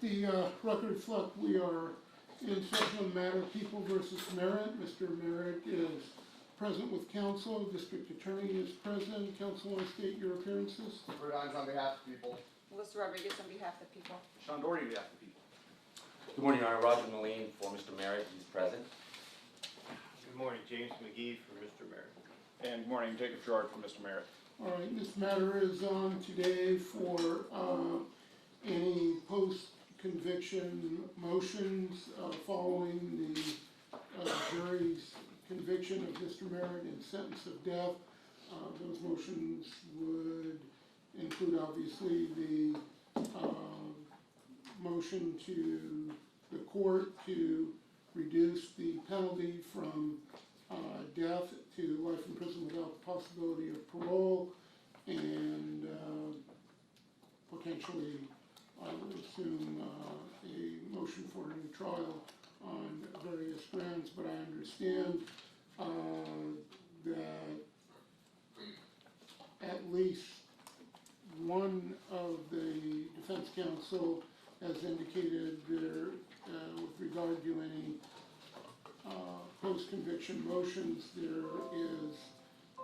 The record reflect we are in session on the matter of People versus Merritt. Mr. Merritt is present with counsel. District Attorney is present. Counsel, want to state your appearances? Robert Hines on behalf of the people. Melissa Rodriguez on behalf of the people. Sean Doherty on behalf of the people. Good morning, Your Honor. Roger Moline for Mr. Merritt. He's present. Good morning, James McGee for Mr. Merritt. And good morning, Jacob Gerard from Mr. Merritt. All right, this matter is on today for any post-conviction motions following the jury's conviction of Mr. Merritt and sentence of death. Those motions would include, obviously, the motion to the court to reduce the penalty from death to life in prison without the possibility of parole, and potentially, I would assume, a motion for a new trial on various grounds. But I understand that at least one of the defense counsel has indicated there, with regard to any post-conviction motions, there is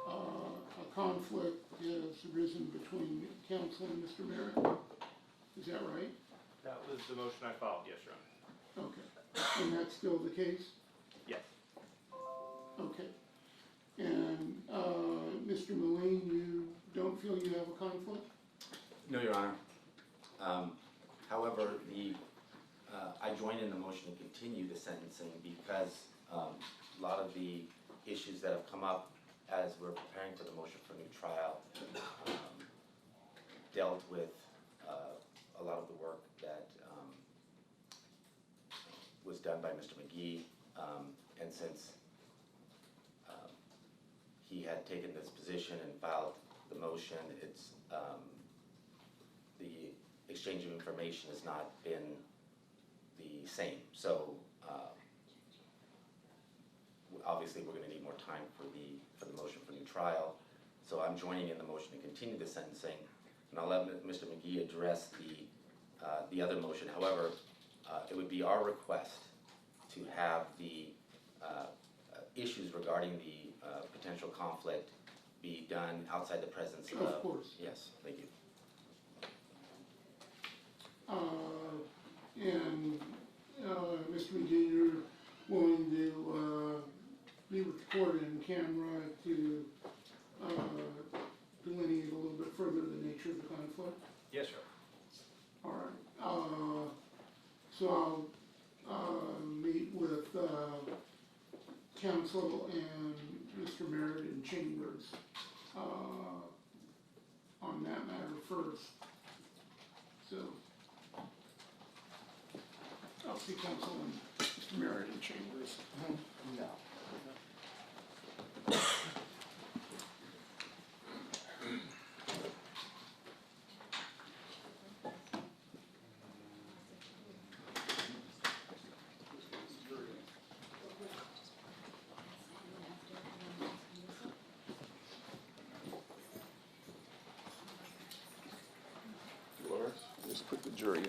a conflict has arisen between counsel and Mr. Merritt. Is that right? That was the motion I filed, yes, Your Honor. Okay. And that's still the case? Yes. Okay. And Mr. Moline, you don't feel you have a conflict? No, Your Honor. However, I joined in the motion to continue the sentencing because a lot of the issues that have come up as we're preparing for the motion for new trial dealt with a lot of the work that was done by Mr. McGee, and since he had taken this position and filed the motion, it's the exchange of information has not been the same. So obviously we're going to need more time for the motion for new trial. So I'm joining in the motion to continue the sentencing, and I'll let Mr. McGee address the other motion. However, it would be our request to have the issues regarding the potential conflict be done outside the presence of... Of course. Yes, thank you. And Mr. McGee, you're willing to meet with the court in camera to delineate a little bit further the nature of the conflict? Yes, sir. All right. So I'll meet with counsel and Mr. Merritt in chambers on that matter first. So I'll see counsel and Mr. Merritt in chambers. No. Dolores, just put the jury in.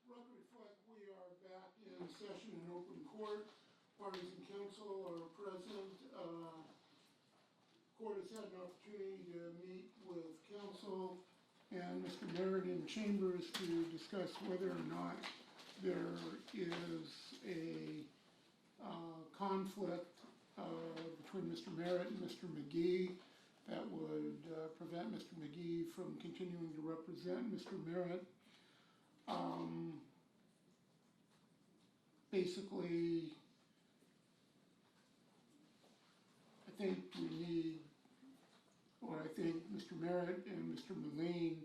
Record reflect we are back in session in open court. Parties and counsel are present. Court has had an opportunity to meet with counsel and Mr. Merritt in chambers to discuss whether or not there is a conflict between Mr. Merritt and Mr. McGee that would prevent Mr. McGee from continuing to represent Mr. Merritt. Basically, I think we need, or I think Mr. Merritt and Mr. Moline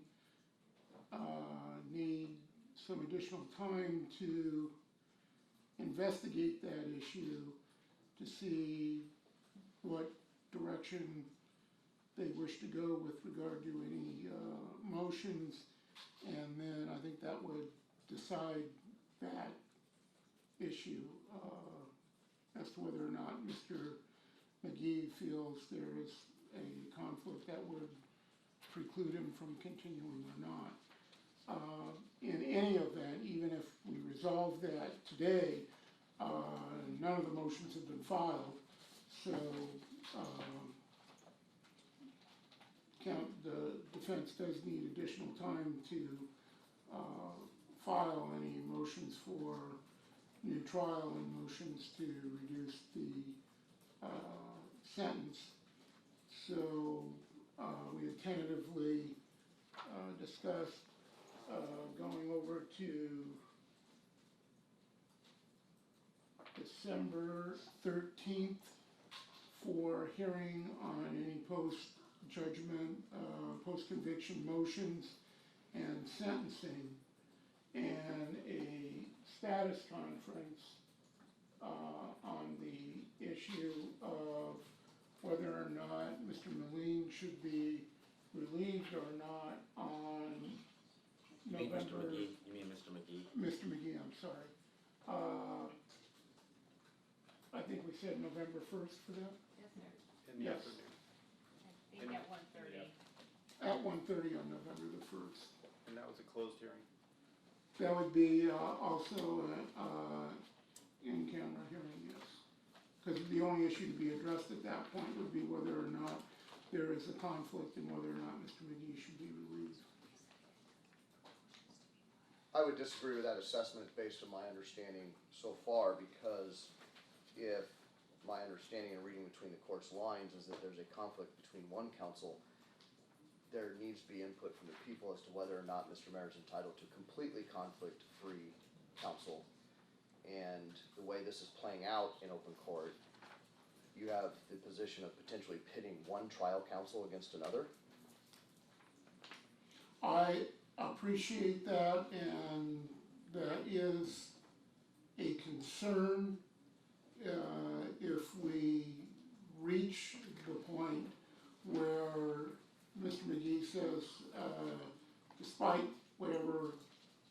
need some additional time to investigate that issue to see what direction they wish to go with regard to any motions. And then I think that would decide that issue as to whether or not Mr. McGee feels there is a conflict that would preclude him from continuing or not. In any event, even if we resolve that today, none of the motions have been filed, so the defense does need additional time to file any motions for new trial and motions to reduce the sentence. So we had tentatively discussed going over to December 13th for hearing on any post-judgment, post-conviction motions and sentencing, and a status conference on the issue of whether or not Mr. Moline should be relieved or not on You mean Mr. November. McGee? You mean Mr. McGee? Mr. McGee, I'm sorry. I think we said November 1st for that, Yes, sir. In the Yes. afternoon. I think at 1:30. at 1:30 on November the 1st. And that was a closed hearing? That would be also in-camera hearing, yes. Because the only issue to be addressed at that point would be whether or not there is a conflict and whether or not Mr. McGee should be relieved. I would disagree with that assessment based on my understanding so far, because if my understanding and reading between the court's lines is that there's a conflict between one counsel, there needs to be input from the people as to whether or not Mr. Merritt is entitled to completely conflict-free counsel. And the way this is playing out in open court, you have the position of potentially pitting one trial counsel against another. I appreciate that, and that is a concern if we reach the point where Mr. McGee says, despite whatever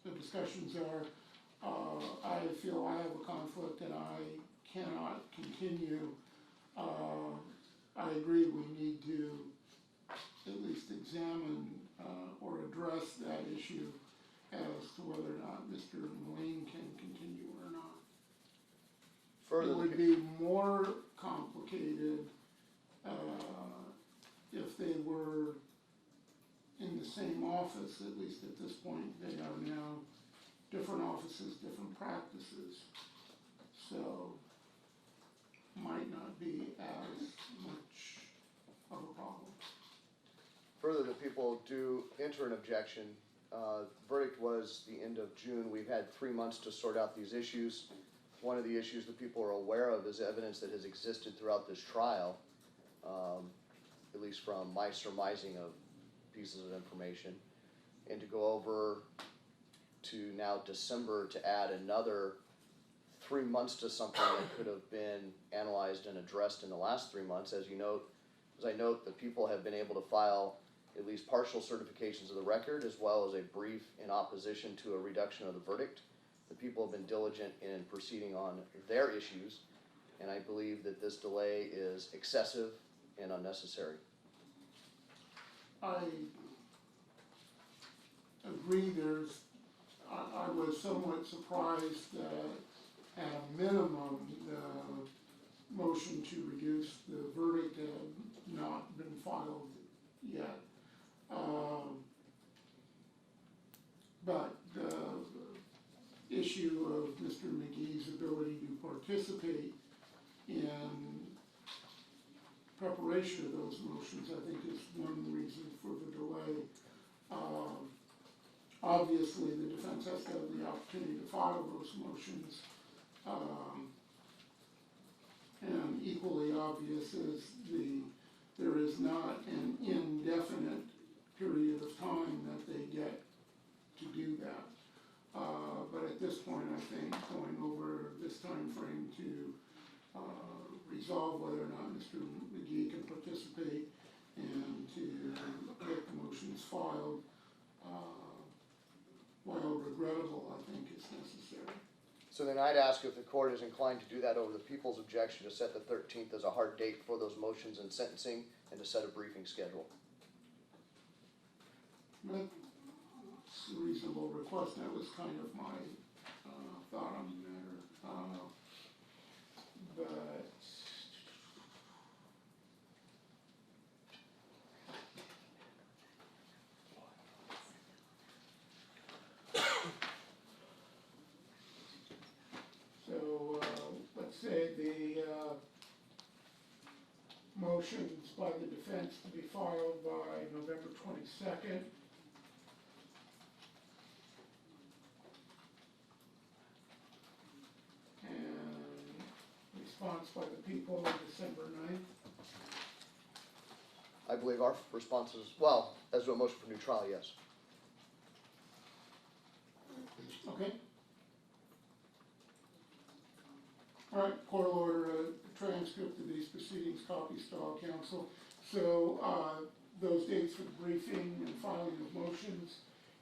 the discussions are, I feel I have a conflict and I cannot continue. I agree we need to at least examine or address that issue as to whether or not Mr. Moline can continue or not. Further, It would be more complicated if they were in the same office, at least at this point. They are now different offices, different practices, so might not be as much of a problem. Further, the people do enter an objection. Verdict was the end of June. We've had 3 months to sort out these issues. One of the issues that people are aware of is evidence that has existed throughout this trial, at least from my surmising of pieces of information. And to go over to now December to add another 3 months to something that could have been analyzed and addressed in the last 3 months, as I note, the people have been able to file at least partial certifications of the record, as well as a brief in opposition to a reduction of the verdict. The people have been diligent in proceeding on their issues, and I believe that this delay is excessive and unnecessary. I agree I was somewhat surprised that at a minimum, the motion to reduce the verdict had not been filed yet. But the issue of Mr. McGee's ability to participate in preparation of those motions, I think, is one reason for the delay. Obviously, the defense has to have the opportunity to file those motions. And equally obvious is there is not an indefinite period of time that they get to do that. But at this point, I think going over this time frame to resolve whether or not Mr. McGee can participate and to get the motions filed, while regrettable, I think is necessary. So then I'd ask if the court is inclined to do that over the people's objection to set the 13th as a hard date for those motions and sentencing and to set a briefing schedule. That's a reasonable request, that was kind of my thought on the matter. But so, let's say the motions by the defense to be filed by November 22nd. And response by the people on December 9th. I believe our response is, well, as to a motion for new trial, yes. Okay. All right, court will order a transcript of these proceedings, copies to all counsel. So, those dates for the briefing and filing of motions,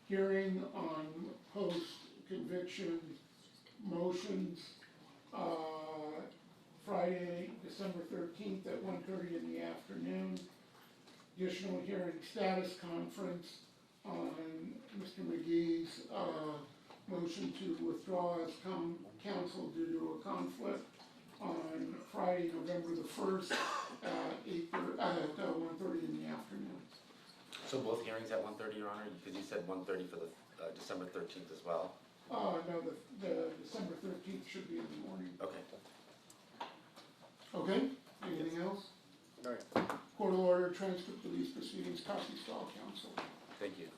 hearing on post-conviction motions, Friday, December 13th at 1:30 in the afternoon. Additional hearing status conference on Mr. McGee's motion to withdraw as counsel due to a conflict on Friday, November the 1st at 1:30 in the afternoon. So both hearings at 1:30, Your Honor, because you said 1:30 for the December 13th as well? No, the December 13th should be in the morning. Okay. Okay, anything else? All right. Court will order a transcript of these proceedings, copies to all counsel. Thank you.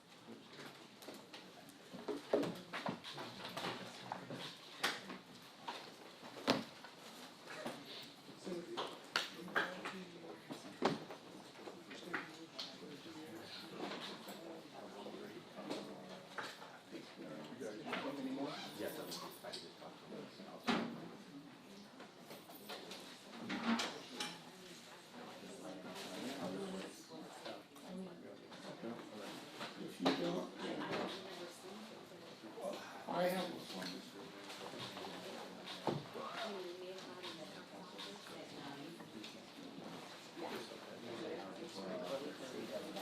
If you don't, I have this one.